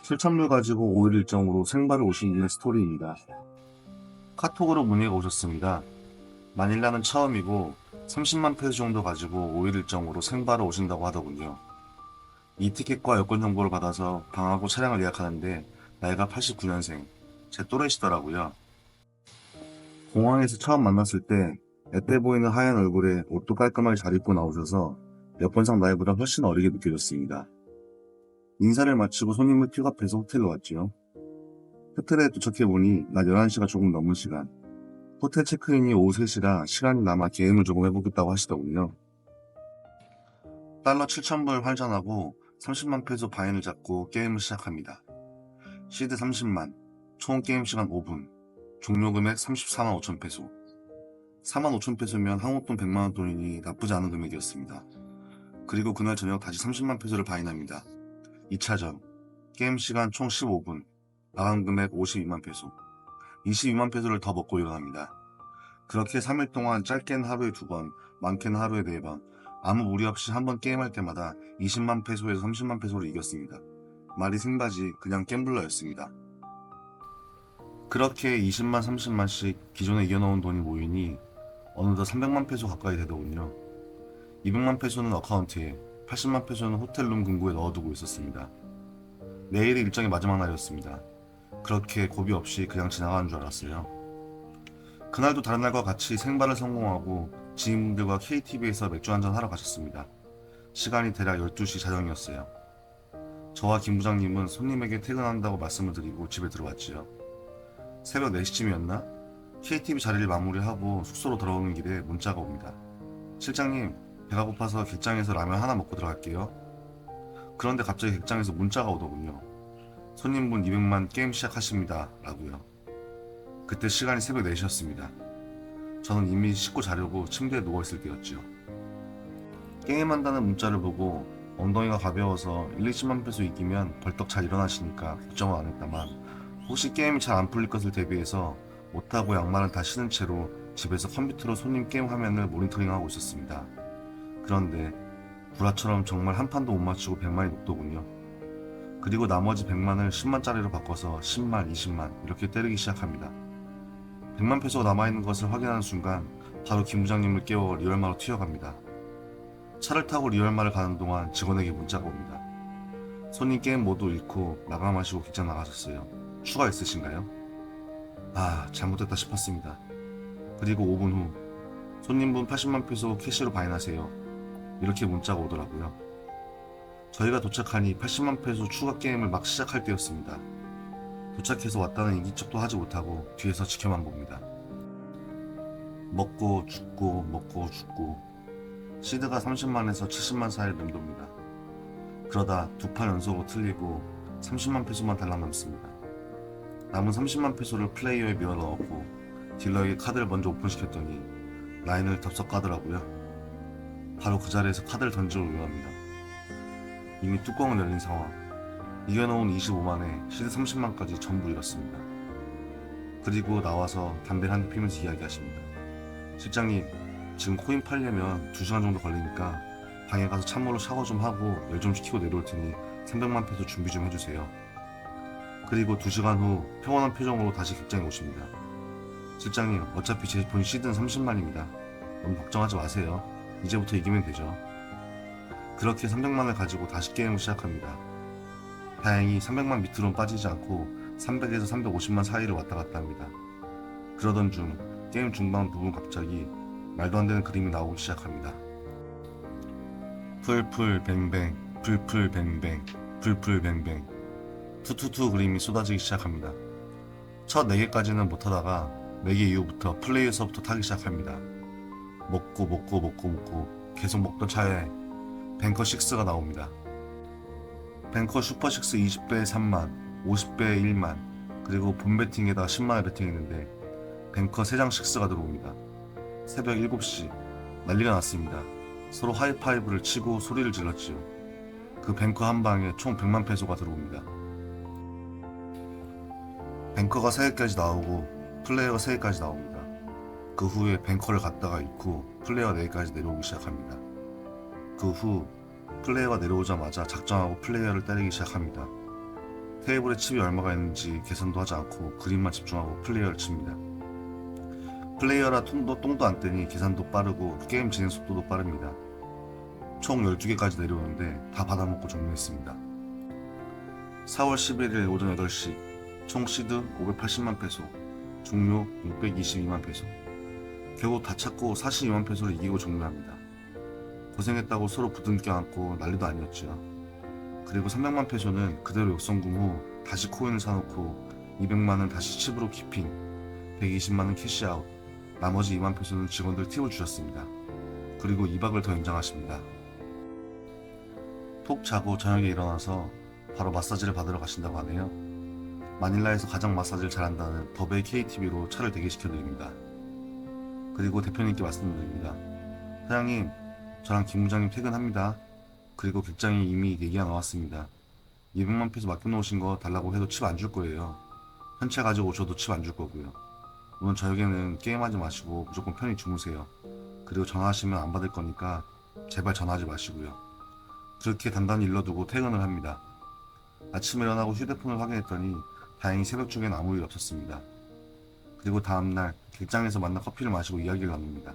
실천물 가지고 5일 일정으로 생발을 오신 분의 스토리입니다. 카톡으로 문의가 오셨습니다. 마닐라는 처음이고 30만 페소 정도 가지고 5일 일정으로 생발을 오신다고 하더군요. 이 티켓과 여권 정보를 받아서 방하고 차량을 예약하는데 나이가 89년생, 제 또래시더라고요. 공항에서 처음 만났을 때 앳돼 보이는 하얀 얼굴에 옷도 깔끔하게 잘 입고 나오셔서 여권상 나이보다 훨씬 어리게 느껴졌습니다. 인사를 마치고 손님을 픽업해서 호텔로 왔지요. 호텔에 도착해보니 낮 11시가 조금 넘은 시간. 호텔 체크인이 오후 3시라 시간이 남아 게임을 조금 해보겠다고 하시더군요. 달러 7,000불 환전하고 30만 페소 바인을 잡고 게임을 시작합니다. 시드 30만, 총 게임 시간 5분, 종료 금액 34만 5천 페소. 4만 5천 페소면 한국 돈 100만 원 돈이니 나쁘지 않은 금액이었습니다. 그리고 그날 저녁 다시 30만 페소를 바인합니다. 2차전, 게임 시간 총 15분, 마감 금액 52만 페소. 22만 페소를 더 먹고 일어납니다. 그렇게 3일 동안 짧게는 하루에 2번, 많게는 하루에 4번, 아무 무리 없이 한 번 게임할 때마다 20만 페소에서 30만 페소를 이겼습니다. 말이 생바지 그냥 갬블러였습니다. 그렇게 20만 30만씩 기존에 이겨놓은 돈이 모이니 어느덧 300만 페소 가까이 되더군요. 200만 페소는 어카운트에, 80만 페소는 호텔룸 금고에 넣어두고 있었습니다. 내일이 일정의 마지막 날이었습니다. 그렇게 고비 없이 그냥 지나가는 줄 알았어요. 그날도 다른 날과 같이 생발을 성공하고 지인분들과 KTV에서 맥주 한잔 하러 가셨습니다. 시간이 대략 12시 자정이었어요. 저와 김 부장님은 손님에게 퇴근한다고 말씀을 드리고 집에 들어왔지요. 새벽 4시쯤이었나? KTV 자리를 마무리하고 숙소로 돌아오는 길에 문자가 옵니다. 실장님, 배가 고파서 객장에서 라면 하나 먹고 들어갈게요. 그런데 갑자기 객장에서 문자가 오더군요. 손님분 200만 게임 시작하십니다. 라고요. 그때 시간이 새벽 4시였습니다. 저는 이미 씻고 자려고 침대에 누워있을 때였죠. 게임한다는 문자를 보고 엉덩이가 가벼워서 1, 20만 페소 이기면 벌떡 잘 일어나시니까 걱정은 안 했다만 혹시 게임이 잘 안 풀릴 것을 대비해서 옷하고 양말은 다 신은 채로 집에서 컴퓨터로 손님 게임 화면을 모니터링하고 있었습니다. 그런데 구라처럼 정말 한 판도 못 맞추고 100만이 녹더군요. 그리고 나머지 100만을 10만짜리로 바꿔서 10만, 20만 이렇게 때리기 시작합니다. 100만 페소가 남아있는 것을 확인하는 순간 바로 김 부장님을 깨워 리얼마로 튀어갑니다. 차를 타고 리얼마를 가는 동안 직원에게 문자가 옵니다. 손님 게임 모두 잃고 마감하시고 객장 나가셨어요. 추가 있으신가요? 아, 잘못됐다 싶었습니다. 그리고 5분 후 손님분 80만 페소 캐시로 바인하세요. 이렇게 문자가 오더라고요. 저희가 도착하니 80만 페소 추가 게임을 막 시작할 때였습니다. 도착해서 왔다는 인기척도 하지 못하고 뒤에서 지켜만 봅니다. 먹고 죽고 먹고 죽고 시드가 30만에서 70만 사이를 맴돕니다. 그러다 두 판 연속으로 틀리고 30만 페소만 달랑 남습니다. 남은 30만 페소를 플레이어에 밀어 넣었고 딜러에게 카드를 먼저 오픈시켰더니 라인을 덥석 까더라고요. 바로 그 자리에서 카드를 던지러 올라갑니다. 이미 뚜껑은 열린 상황. 이겨놓은 25만에 시드 30만까지 전부 잃었습니다. 그리고 나와서 담배 한 대 피면서 이야기하십니다. 실장님, 지금 코인 팔려면 2시간 정도 걸리니까 방에 가서 찬물로 샤워 좀 하고 열 좀 식히고 내려올 테니 300만 페소 준비 좀 해주세요. 그리고 2시간 후 평온한 표정으로 다시 객장에 오십니다. 실장님, 어차피 제 본 시드는 30만입니다. 너무 걱정하지 마세요. 이제부터 이기면 되죠. 그렇게 300만을 가지고 다시 게임을 시작합니다. 다행히 300만 밑으로는 빠지지 않고 300에서 350만 사이를 왔다 갔다 합니다. 그러던 중 게임 중반 부분 갑자기 말도 안 되는 그림이 나오기 시작합니다. 풀풀 뱅뱅, 풀풀 뱅뱅, 풀풀 뱅뱅. 투투투 그림이 쏟아지기 시작합니다. 첫 4개까지는 못하다가 4개 이후부터 플레이어서부터 타기 시작합니다. 먹고 계속 먹던 차에 뱅커 6가 나옵니다. 뱅커 슈퍼 6 20배에 3만, 50배에 1만, 그리고 본 베팅에다가 10만을 베팅했는데 뱅커 3장 6가 들어옵니다. 새벽 7시 난리가 났습니다. 서로 하이파이브를 치고 소리를 질렀지요. 그 뱅커 한 방에 총 100만 페소가 들어옵니다. 뱅커가 3개까지 나오고 플레이어가 3개까지 나옵니다. 그 후에 뱅커를 갖다가 잃고 플레이어가 4개까지 내려오기 시작합니다. 그 후 플레이어가 내려오자마자 작정하고 플레이어를 때리기 시작합니다. 테이블에 칩이 얼마가 있는지 계산도 하지 않고 그림만 집중하고 플레이어를 칩니다. 플레이어라 똥도 안 떼니 계산도 빠르고 게임 진행 속도도 빠릅니다. 총 12개까지 내려오는데 다 받아먹고 종료했습니다. 4월 11일 오전 8시 총 시드 580만 페소, 종료 622만 페소. 결국 다 찾고 42만 페소를 이기고 종료합니다. 고생했다고 서로 부둥켜 안고 난리도 아니었죠. 그리고 300만 페소는 그대로 역성금 후 다시 코인을 사놓고 200만은 다시 칩으로 키핑, 120만은 캐시아웃, 나머지 2만 페소는 직원들 팁을 주셨습니다. 그리고 2박을 더 연장하십니다. 톡 자고 저녁에 일어나서 바로 마사지를 받으러 가신다고 하네요. 마닐라에서 가장 마사지를 잘한다는 더베이 KTV로 차를 대기시켜드립니다. 그리고 대표님께 말씀드립니다. 사장님, 저랑 김 부장님 퇴근합니다. 그리고 객장이 이미 얘기가 나왔습니다. 200만 페소 맡겨놓으신 거 달라고 해도 칩 안 줄 거예요. 현찰 가지고 오셔도 칩 안 줄 거고요. 오늘 저녁에는 게임하지 마시고 무조건 편히 주무세요. 그리고 전화하시면 안 받을 거니까 제발 전화하지 마시고요. 그렇게 단단히 일러두고 퇴근을 합니다. 아침에 일어나고 휴대폰을 확인했더니 다행히 새벽 중엔 아무 일 없었습니다. 그리고 다음날 객장에서 만나 커피를 마시고 이야기를 나눕니다.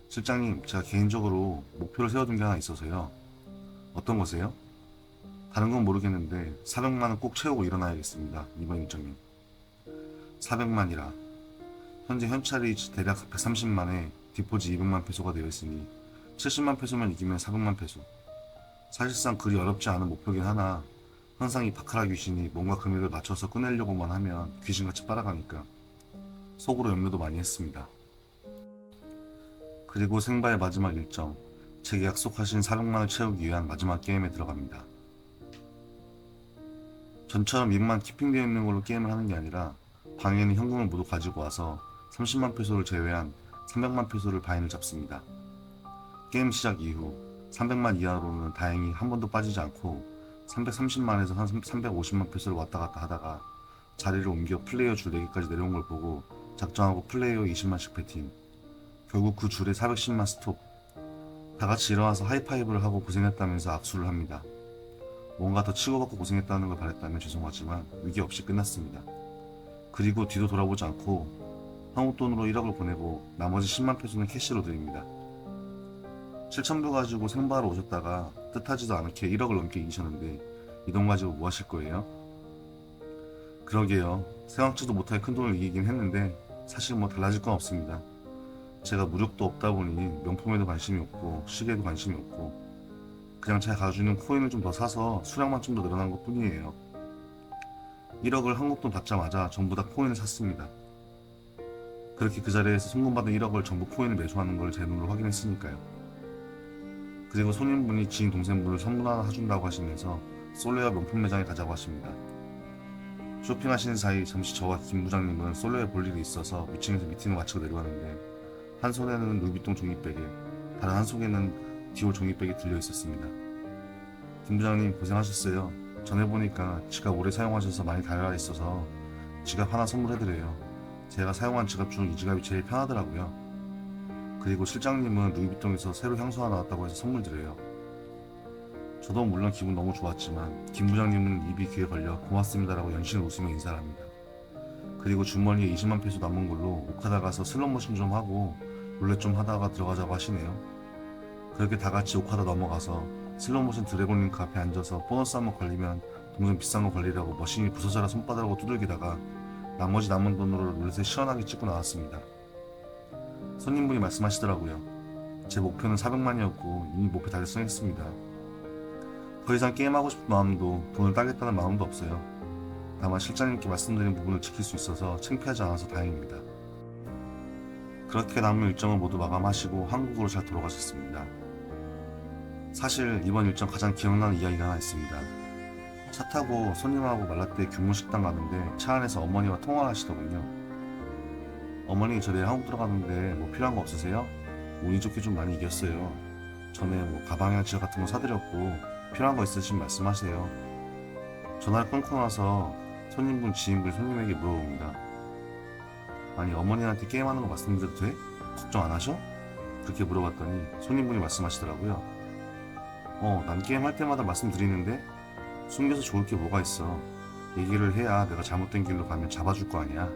실장님, 제가 개인적으로 목표를 세워둔 게 하나 있어서요. 어떤 거세요? 다른 건 모르겠는데 400만은 꼭 채우고 일어나야겠습니다. 이번 일정에 400만이라 현재 현찰이 대략 130만에 디포지 200만 페소가 되어 있으니 70만 페소만 이기면 400만 페소. 사실상 그리 어렵지 않은 목표긴 하나 항상 이 바카라 귀신이 뭔가 금액을 맞춰서 꺼내려고만 하면 귀신같이 빨아가니까 속으로 염려도 많이 했습니다. 그리고 생바의 마지막 일정, 제게 약속하신 400만을 채우기 위한 마지막 게임에 들어갑니다. 전처럼 200만 키핑되어 있는 걸로 게임을 하는 게 아니라 방에는 현금을 모두 가지고 와서 30만 페소를 제외한 300만 페소를 바인을 잡습니다. 게임 시작 이후 300만 이하로는 다행히 한 번도 빠지지 않고 330만에서 한 350만 페소를 왔다 갔다 하다가 자리를 옮겨 플레이어 줄 4개까지 내려온 걸 보고 작정하고 플레이어 20만씩 배팅. 결국 그 줄에 410만 스톱. 다같이 일어나서 하이파이브를 하고 고생했다면서 악수를 합니다. 뭔가 더 치고받고 고생했다는 걸 바랬다면 죄송하지만 위기 없이 끝났습니다. 그리고 뒤도 돌아보지 않고 한국 돈으로 1억을 보내고 나머지 10만 페소는 캐시로 드립니다. 7,000불 가지고 생바하러 오셨다가 뜻하지도 않게 1억을 넘게 이기셨는데 이 돈 가지고 뭐 하실 거예요? 그러게요. 생각지도 못할 큰 돈을 이기긴 했는데 사실 뭐 달라질 건 없습니다. 제가 무력도 없다 보니 명품에도 관심이 없고 시계에도 관심이 없고 그냥 제가 가지고 있는 코인을 좀 더 사서 수량만 좀 더 늘어난 것 뿐이에요. 1억을 한국 돈 받자마자 전부 다 코인을 샀습니다. 그렇게 그 자리에서 송금받은 1억을 전부 코인을 매수하는 걸 제 눈으로 확인했으니까요. 그리고 손님분이 지인 동생분을 선물 하나 사준다고 하시면서 솔레어 명품 매장에 가자고 하십니다. 쇼핑하시는 사이 잠시 저와 김 부장님은 솔레어에 볼 일이 있어서 위층에서 미팅을 마치고 내려왔는데 한 손에는 루비통 종이백에 다른 한 손에는 디올 종이백이 들려 있었습니다. 김 부장님 고생하셨어요. 전에 보니까 지갑 오래 사용하셔서 많이 달아 있어서 지갑 하나 선물해드려요. 제가 사용한 지갑 중 이 지갑이 제일 편하더라고요. 그리고 실장님은 루이비통에서 새로 향수 하나 나왔다고 해서 선물 드려요. 저도 물론 기분 너무 좋았지만 김 부장님은 입이 귀에 걸려 고맙습니다라고 연신 웃으며 인사를 합니다. 그리고 주머니에 20만 페소 남은 걸로 오카다 가서 슬롯머신 좀 하고 룰렛 좀 하다가 들어가자고 하시네요. 그렇게 다같이 오카다 넘어가서 슬롯모션 드래곤링크 앞에 앉아서 보너스 한번 걸리면 동생 비싼 거 걸리려고 머신이 부서져라 손바닥으로 두들기다가 나머지 남은 돈으로 룰렛을 시원하게 찍고 나왔습니다. 손님분이 말씀하시더라고요. 제 목표는 400만이었고 이미 목표 달성했습니다. 더 이상 게임하고 싶은 마음도 돈을 따겠다는 마음도 없어요. 다만 실장님께 말씀드린 부분을 지킬 수 있어서 창피하지 않아서 다행입니다. 그렇게 남은 일정을 모두 마감하시고 한국으로 잘 돌아가셨습니다. 사실 이번 일정 가장 기억나는 이야기가 하나 있습니다. 차 타고 손님하고 말라떼 규모 식당 가는데 차 안에서 어머니와 통화를 하시더군요. 어머니 저 내일 한국 들어가는데 뭐 필요한 거 없으세요? 운이 좋게 좀 많이 이겼어요. 전에 뭐 가방이나 지갑 같은 거 사드렸고 필요한 거 있으시면 말씀하세요. 전화를 끊고 나서 손님분 지인분 손님에게 물어봅니다. 아니 어머니한테 게임하는 거 말씀드려도 돼? 걱정 안 하셔? 그렇게 물어봤더니 손님분이 말씀하시더라고요. 난 게임할 때마다 말씀드리는데 숨겨서 좋을 게 뭐가 있어. 얘기를 해야 내가 잘못된 길로 가면 잡아줄 거 아니야.